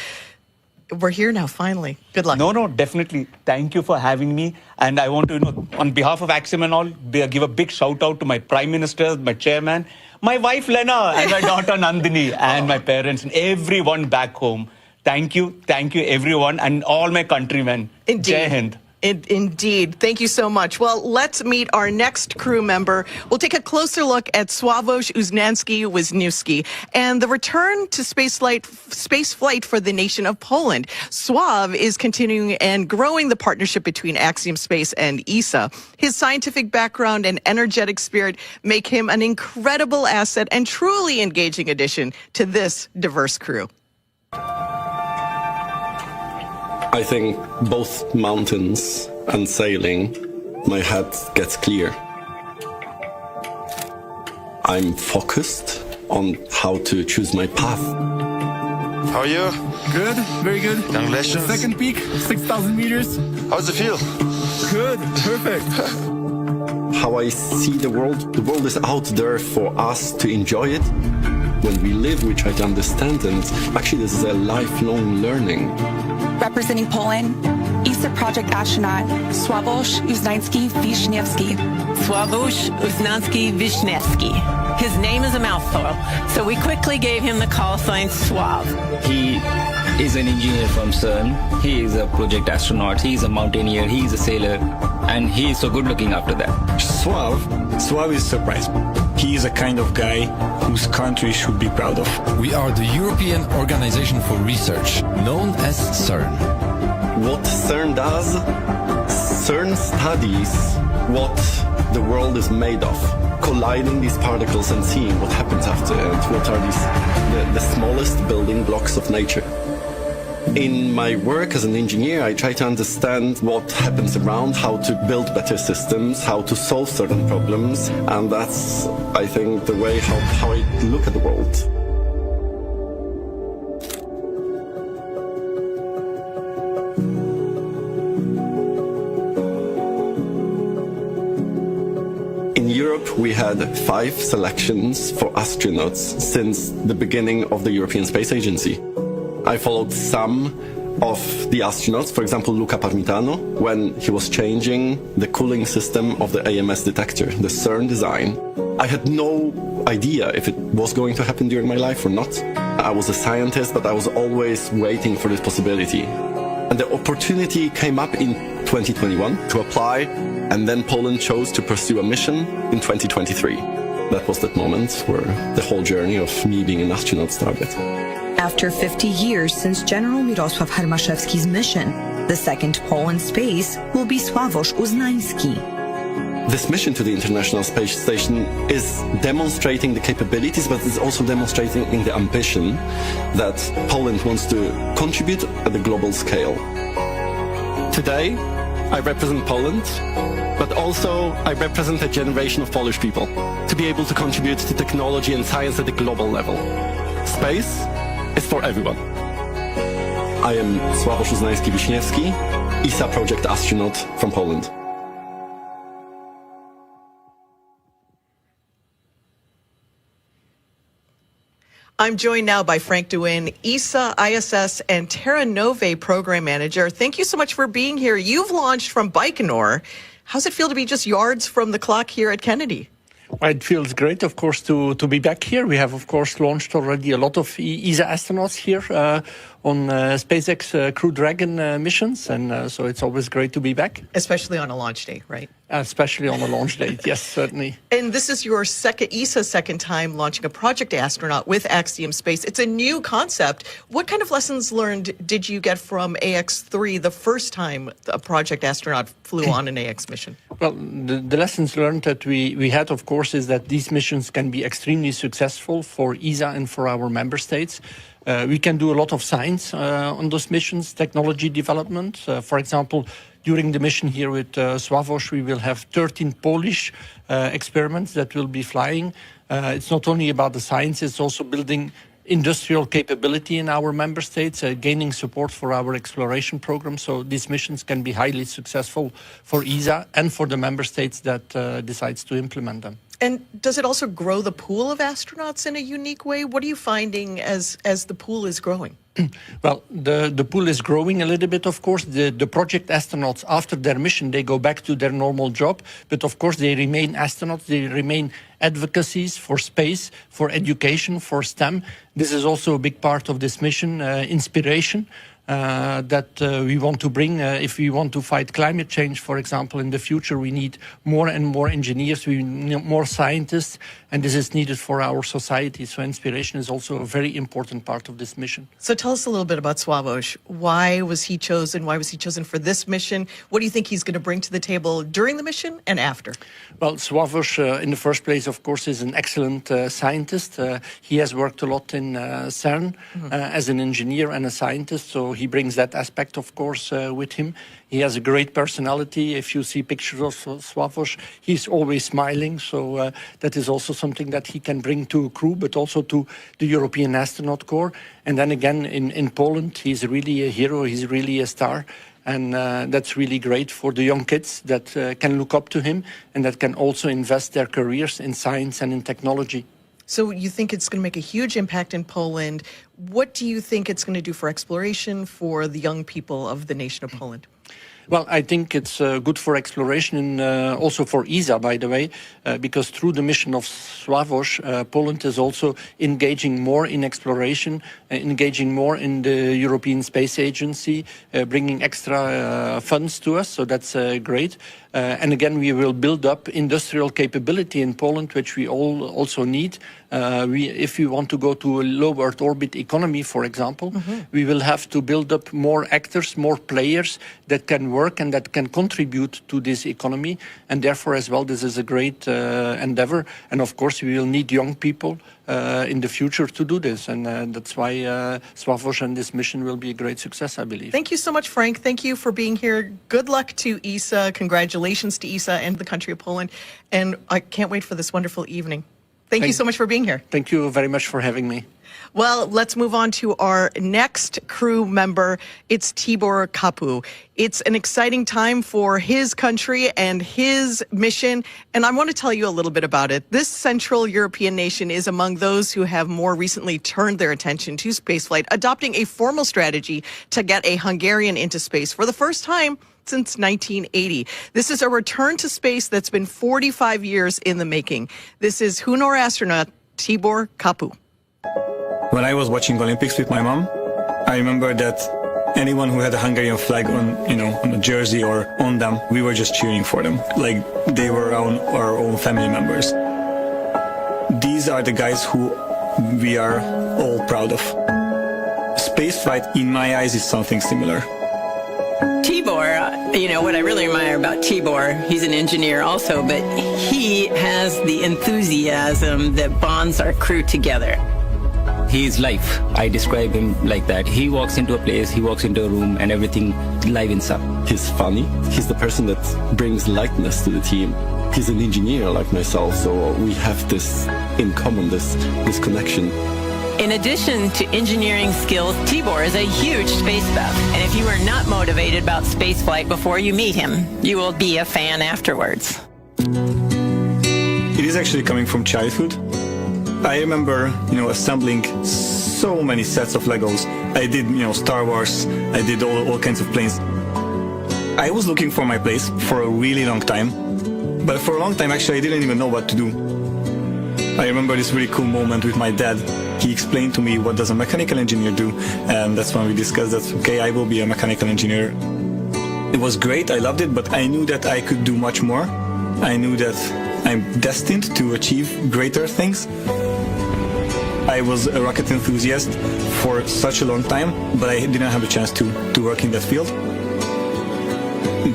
We're here now, finally. Good luck. No, definitely. Thank you for having me. And I want to, on behalf of Axiom and all, give a big shout out to my Prime Minister, my chairman, my wife Lena, and my daughter Nandini, and my parents, and everyone back home. Thank you, everyone, and all my countrymen. Indeed. Jai Hind. Indeed. Thank you so much. Well, let's meet our next crew member. We'll take a closer look at Sławomir Uznański-Wisniewski and the return to space flight for the nation of Poland. Sław is continuing and growing the partnership between Axiom Space and ESA. His scientific background and energetic spirit make him an incredible asset and truly engaging addition to this diverse crew. I think both mountains and sailing, my head gets clear. I'm focused on how to choose my path. How are you? Good, very good. Congratulations. Second peak, 6,000 meters. How does it feel? Good, perfect. How I see the world is out there for us to enjoy it. When we live, we try to understand, and actually this is a lifelong learning. Representing Poland, ESA is a project astronaut, Sławosz Uznański-Wiśniewski. Sławosz Uznański-Wiśniewski. His name is a mouthful, so we quickly gave him the call sign Swav. He is an engineer from CERN. He is a project astronaut. He is a mountaineer. He is a sailor. And he is so good looking after that. Swav is surprised. He is a kind of guy whose country should be proud of. We are the European Organization for Research, known as CERN. What CERN does, CERN studies what the world is made of, colliding these particles and seeing what happens after and what are the smallest building blocks of nature. In my work as an engineer, I try to understand what happens around, how to build better systems, how to solve certain problems, and that's, I think, the way how I look at the world. In Europe, we had 5 selections for astronauts since the beginning of the European Space Agency. I followed some of the astronauts, for example, Luca Parmitano, when he was changing the cooling system of the AMS detector, the CERN design. I had no idea if it was going to happen during my life or not. I was a scientist, but I was always waiting for this possibility. And the opportunity came up in 2021 to apply, and then Poland chose to pursue a mission in 2023. That was that moment where the whole journey of me being an astronaut started. After 50 years since General Mirosław Hermaszewski's mission, the second Poland space will be Sławosz Uznański. This mission to the International Space Station is demonstrating the capabilities, but it's also demonstrating the ambition that Poland wants to contribute at the global scale. Today, I represent Poland, but also I represent a generation of Polish people to be able to contribute to technology and science at the global level. Space is for everyone. I am Sławosz Uznański-Wiśniewski, ESA project astronaut from Poland. I'm joined now by Frank Duin, ESA, ISS, and Terra Nove program manager. Thank you so much for being here. You've launched from Baikonur. How's it feel to be just yards from the clock here at Kennedy? Well, it feels great, of course, to be back here. We have, of course, launched already a lot of ESA astronauts here on SpaceX Crew Dragon missions, and so it's always great to be back. Especially on a launch day, right? Especially on a launch date, yes, certainly. And this is your ESA's second time launching a project astronaut with Axiom Space. It's a new concept. What kind of lessons learned did you get from AX3 the first time a project astronaut flew on an AX mission? Well, the lessons learned that we had, of course, is that these missions can be extremely successful for ESA and for our member states. We can do a lot of science on those missions, technology development. For example, during the mission here with Sławosz, we will have 13 Polish experiments that will be flying. It's not only about the science, it's also building industrial capability in our member states, gaining support for our exploration program. So these missions can be highly successful for ESA and for the member states that decides to implement them. And does it also grow the pool of astronauts in a unique way? What are you finding as the pool is growing? Well, the pool is growing a little bit, of course. The project astronauts, after their mission, they go back to their normal job. But of course, they remain astronauts. They remain advocacies for space, for education, for STEM. This is also a big part of this mission, inspiration. That we want to bring. If we want to fight climate change, for example, in the future, we need more and more engineers, we need more scientists, and this is needed for our society. So inspiration is also a very important part of this mission. So tell us a little bit about Sławosz. Why was he chosen? Why was he chosen for this mission? What do you think he's going to bring to the table during the mission and after? Well, Sławosz, in the first place, of course, is an excellent scientist. He has worked a lot in CERN as an engineer and a scientist, so he brings that aspect, of course, with him. He has a great personality. If you see pictures of Sławosz, he's always smiling. So that is also something that he can bring to a crew, but also to the European Astronaut Corps. And then again, in Poland, he's really a hero. He's really a star. And that's really great for the young kids that can look up to him and that can also invest their careers in science and in technology. So you think it's going to make a huge impact in Poland. What do you think it's going to do for exploration for the young people of the nation of Poland? Well, I think it's good for exploration and also for ESA, by the way, because through the mission of Sławomir, Poland is also engaging more in exploration, engaging more in the European Space Agency, bringing extra funds to us, so that's great. And again, we will build up industrial capability in Poland, which we all also need. If we want to go to a low Earth orbit economy, for example, we will have to build up more actors, more players that can work and that can contribute to this economy. And therefore, as well, this is a great endeavor. And of course, we will need young people in the future to do this. And that's why Sławomir and this mission will be a great success, I believe. Thank you so much, Frank. Thank you for being here. Good luck to ESA. Congratulations to ESA and the country of Poland. And I can't wait for this wonderful evening. Thank you so much for being here. Thank you very much for having me. Well, let's move on to our next crew member. It's Tibor Kapu. It's an exciting time for his country and his mission, and I want to tell you a little bit about it. This Central European nation is among those who have more recently turned their attention to spaceflight, adopting a formal strategy to get a Hungarian into space for the first time since 1980. This is a return to space that's been 45 years in the making. This is Hunor astronaut Tibor Kapu. When I was watching Olympics with my mom, I remember that anyone who had a Hungarian flag on, on a jersey or on them, we were just cheering for them, like they were our own family members. These are the guys who we are all proud of. Spaceflight, in my eyes, is something similar. Tibor, what I really admire about Tibor, he's an engineer also, but he has the enthusiasm that bonds our crew together. He is life. I describe him like that. He walks into a place, he walks into a room, and everything livens up. He's funny. He's the person that brings lightness to the team. He's an engineer like myself, so we have this in common, this connection. In addition to engineering skills, Tibor is a huge space buff. And if you are not motivated about spaceflight before you meet him, you will be a fan afterwards. It is actually coming from childhood. I remember, assembling so many sets of Legos. I did, Star Wars. I did all kinds of planes. I was looking for my place for a really long time. But for a long time, actually, I didn't even know what to do. I remember this really cool moment with my dad. He explained to me what does a mechanical engineer do, and that's when we discussed that, okay, I will be a mechanical engineer. It was great, I loved it, but I knew that I could do much more. I knew that I'm destined to achieve greater things. I was a rocket enthusiast for such a long time, but I didn't have a chance to work in that field.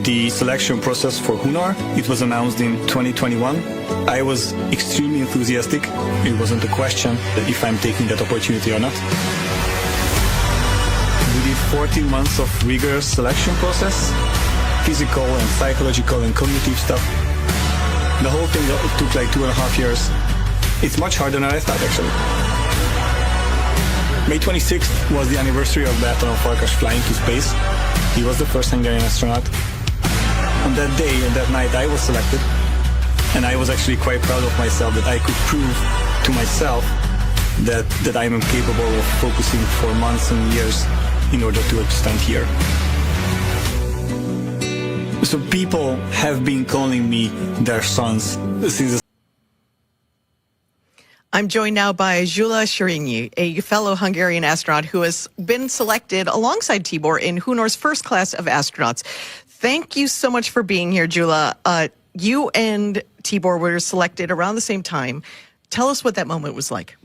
The selection process for Hunor, it was announced in 2021. I was extremely enthusiastic. It wasn't a question if I'm taking that opportunity or not. We did 14 months of rigorous selection process, physical and psychological and cognitive stuff. The whole thing took like 2.5 years. It's much harder than I thought, actually. May 26th was the anniversary of Bertalan Farkas flying to space. He was the first Hungarian astronaut. On that day and that night, I was selected. And I was actually quite proud of myself that I could prove to myself that I am capable of focusing for months and years in order to stand here. So people have been calling me their sons since. I'm joined now by Gyula Szirinyi, a fellow Hungarian astronaut who has been selected alongside Tibor in Hunor's first class of astronauts. Thank you so much for being here, Gyula. You and Tibor were selected around the same time. Tell us what that moment was like.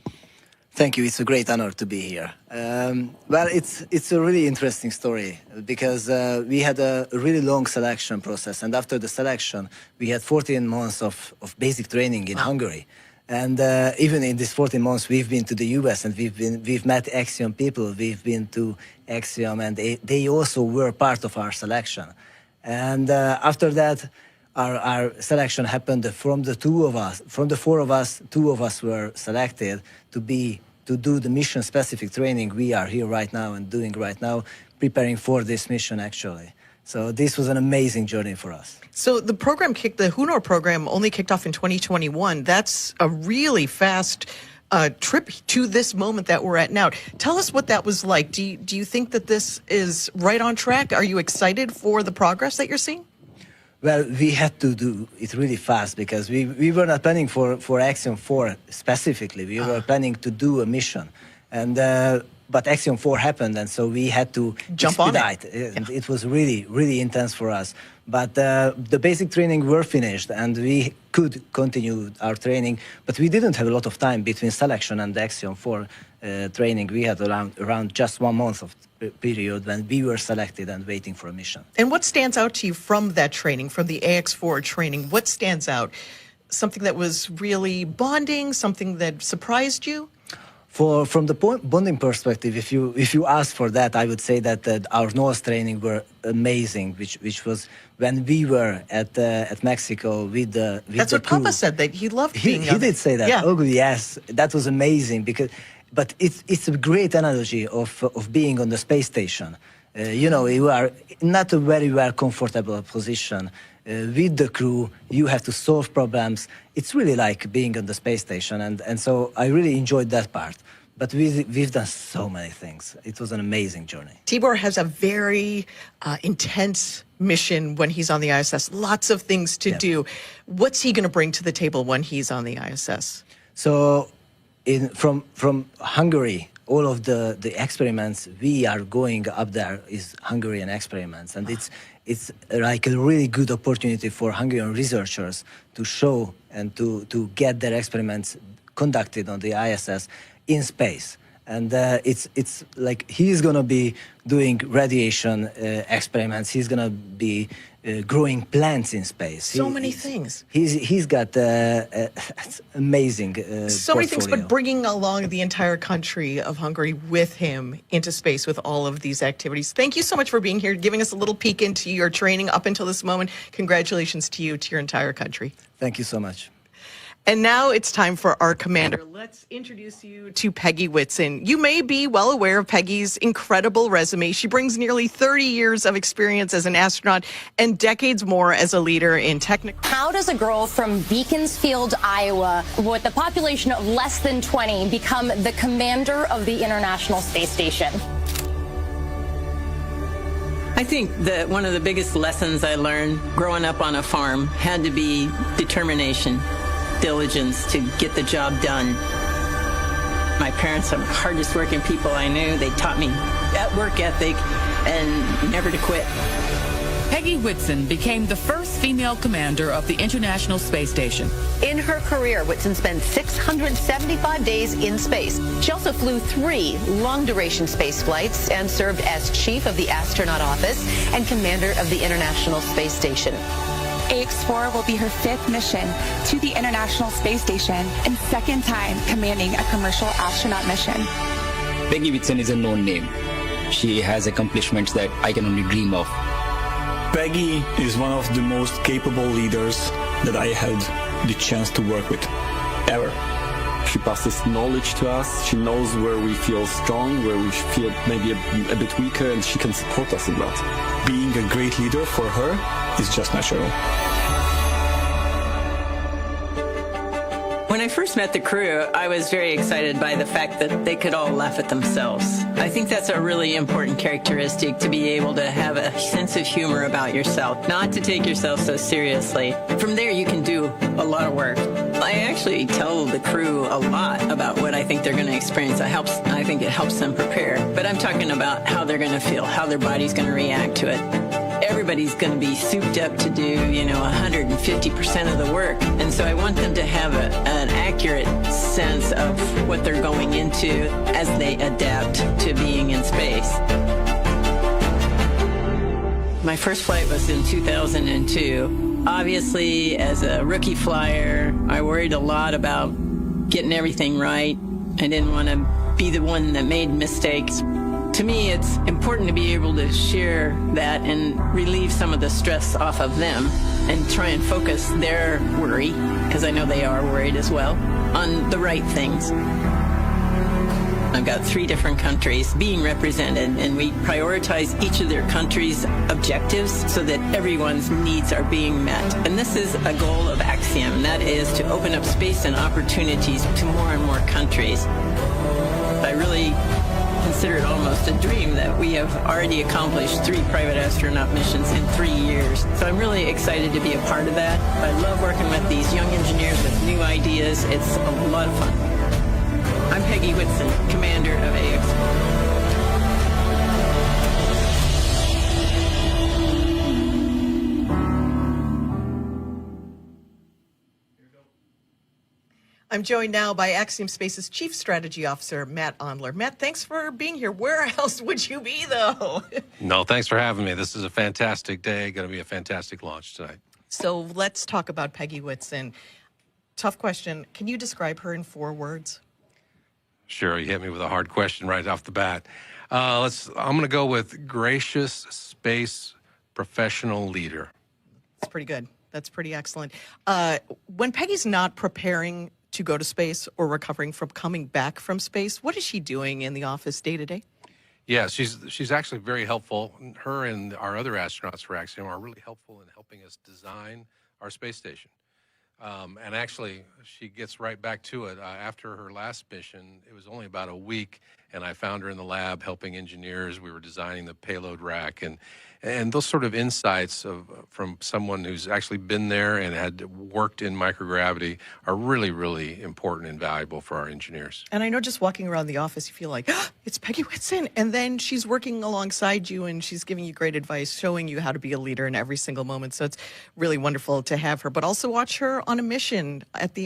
Thank you. It's a great honor to be here. Well, it's a really interesting story because we had a really long selection process, and after the selection, we had 14 months of basic training in Hungary. And even in these 14 months, we've been to the US and we've met Axiom people. We've been to Axiom, and they also were part of our selection. And after that, our selection happened from the four of us, two of us were selected to do the mission-specific training we are here right now and doing right now, preparing for this mission, actually. So this was an amazing journey for us. So the Hunor program only kicked off in 2021. That's a really fast trip to this moment that we're at now. Tell us what that was like. Do you think that this is right on track? Are you excited for the progress that you're seeing? Well, we had to do it really fast because we were not planning for Axiom-4 specifically. We were planning to do a mission. And but Axiom-4 happened, and so we had to jump on it. It was really, really intense for us. But the basic training were finished, and we could continue our training. But we didn't have a lot of time between selection and the Axiom-4 training. We had around just 1 month of period when we were selected and waiting for a mission. And what stands out to you from that training, from the AX4 training? What stands out? Something that was really bonding, something that surprised you? From the bonding perspective, if you ask for that, I would say that our NOAA's training were amazing, which was when we were at Mexico with the That's what crew. Papa said, that he loved being He did say that. Yeah. Oh yes, that was amazing but it's a great analogy of being on the space station. You are not a very well comfortable position. With the crew, you have to solve problems. It's really like being on the space station, and so I really enjoyed that part. But we've done so many things. It was an amazing journey. Tibor has a very intense mission when he's on the ISS. Lots of things to do. What's he going to bring to the table when he's on the ISS? So, from Hungary, all of the experiments we are going up there is Hungarian experiments, and it's like a really good opportunity for Hungarian researchers to show and to get their experiments conducted on the ISS in space. And it's like he's going to be doing radiation experiments. He's going to be growing plants in space. So many things. He's got amazing so many things, portfolio. but bringing along the entire country of Hungary with him into space with all of these activities. Thank you so much for being here, giving us a little peek into your training up until this moment. Congratulations to you, to your entire country. Thank you so much. And now it's time for our commander. Let's introduce you to Peggy Whitson. You may be well aware of Peggy's incredible resume. She brings nearly 30 years of experience as an astronaut and decades more as a leader in technical. How does a girl from Beaconsfield, Iowa, with a population of less than 20, become the commander of the International Space Station? I think that one of the biggest lessons I learned growing up on a farm had to be determination. Diligence to get the job done. My parents are the hardest working people I knew. They taught me that work ethic and never to quit. Peggy Whitson became the first female commander of the International Space Station. In her career, Whitson spent 675 days in space. She also flew 3 long-duration space flights and served as chief of the astronaut office and commander of the International Space Station. AX-4 will be her 5th mission to the International Space Station and 2nd time commanding a commercial astronaut mission. Peggy Whitson is a known name. She has accomplishments that I can only dream of. Peggy is one of the most capable leaders that I had the chance to work with, ever. She passes knowledge to us. She knows where we feel strong, where we feel maybe a bit weaker, and she can support us in that. Being a great leader for her is just natural. When I first met the crew, I was very excited by the fact that they could all laugh at themselves. I think that's a really important characteristic, to be able to have a sense of humor about yourself, not to take yourself so seriously. From there, you can do a lot of work. I actually tell the crew a lot about what I think they're going to experience. I think it helps them prepare. But I'm talking about how they're going to feel, how their body's going to react to it. Everybody's going to be souped up to do, 150% of the work. And so I want them to have an accurate sense of what they're going into as they adapt to being in space. My first flight was in 2002. Obviously, as a rookie flyer, I worried a lot about getting everything right. I didn't want to be the one that made mistakes. To me, it's important to be able to share that and relieve some of the stress off of them and try and focus their worry, because I know they are worried as well, on the right things. I've got 3 different countries being represented, and we prioritize each of their countries' objectives so that everyone's needs are being met. And this is a goal of Axiom. Axiom, and that is to open up space and opportunities to more and more countries. I really consider it almost a dream that we have already accomplished 3 private astronaut missions in 3 years. So I'm really excited to be a part of that. I love working with these young engineers with new ideas. It's a lot of fun. I'm Peggy Whitson, commander of AX-4. I'm joined now by Axiom Space's Chief Strategy Officer, Matt Ondler. Matt, thanks for being here. Where else would you be, though? No, thanks for having me. This is a fantastic day. Going to be a fantastic launch tonight. So let's talk about Peggy Whitson. Tough question. Can you describe her in 4 words? Sure, you hit me with a hard question right off the bat. I'm going to go with gracious space professional leader. That's pretty good. That's pretty excellent. When Peggy's not preparing to go to space or recovering from coming back from space, what is she doing in the office day to day? Yeah, she's actually very helpful. Her and our other astronauts for Axiom are really helpful in helping us design our space station. And actually, she gets right back to it. After her last mission, it was only about a week, and I found her in the lab helping engineers. We were designing the payload rack, and those sort of insights from someone who's actually been there and had worked in microgravity are really, really important and valuable for our engineers. And I know just walking around the office, you feel like, oh, it's Peggy Whitson. And then she's working alongside you and she's giving you great advice, showing you how to be a leader in every single moment. So it's really wonderful to have her, but also watch her on a mission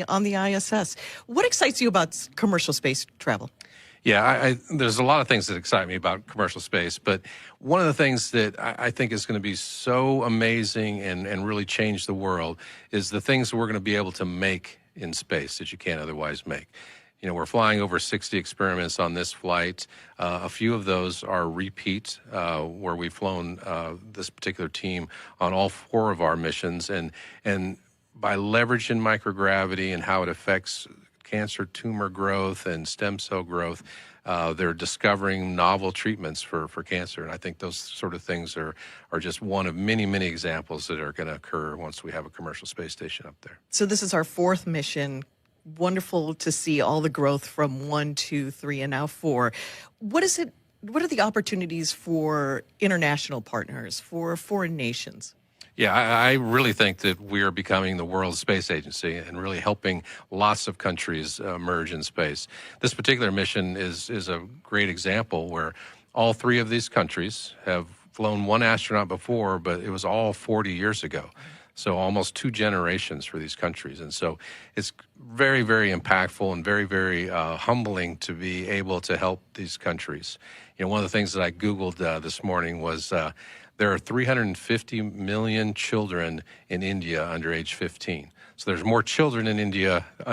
on the ISS. What excites you about commercial space travel? Yeah, there's a lot of things that excite me about commercial space, but one of the things that I think is going to be so amazing and really change the world is the things that we're going to be able to make in space that you can't otherwise make. You know, we're flying over 60 experiments on this flight. A few of those are repeat, where we've flown this particular team on all 4 of our missions, and by leveraging microgravity and how it affects cancer tumor growth and stem cell growth, they're discovering novel treatments for cancer. And I think those sort of things are just one of many, many examples that are going to occur once we have a commercial space station up there. So this is our 4th mission. Wonderful to see all the growth from 1, 2, 3, and now 4. What are the opportunities for international partners, for foreign nations? Yeah, I really think that we are becoming the world's space agency and really helping lots of countries emerge in space. This particular mission is a great example where all 3 of these countries have flown 1 astronaut before, but it was all 40 years ago. So almost 2 generations for these countries. And so it's very, very impactful and very, very humbling to be able to help these countries. You know, one of the things that I Googled this morning was there are 350 million children in India under age 15. So there's more children in India under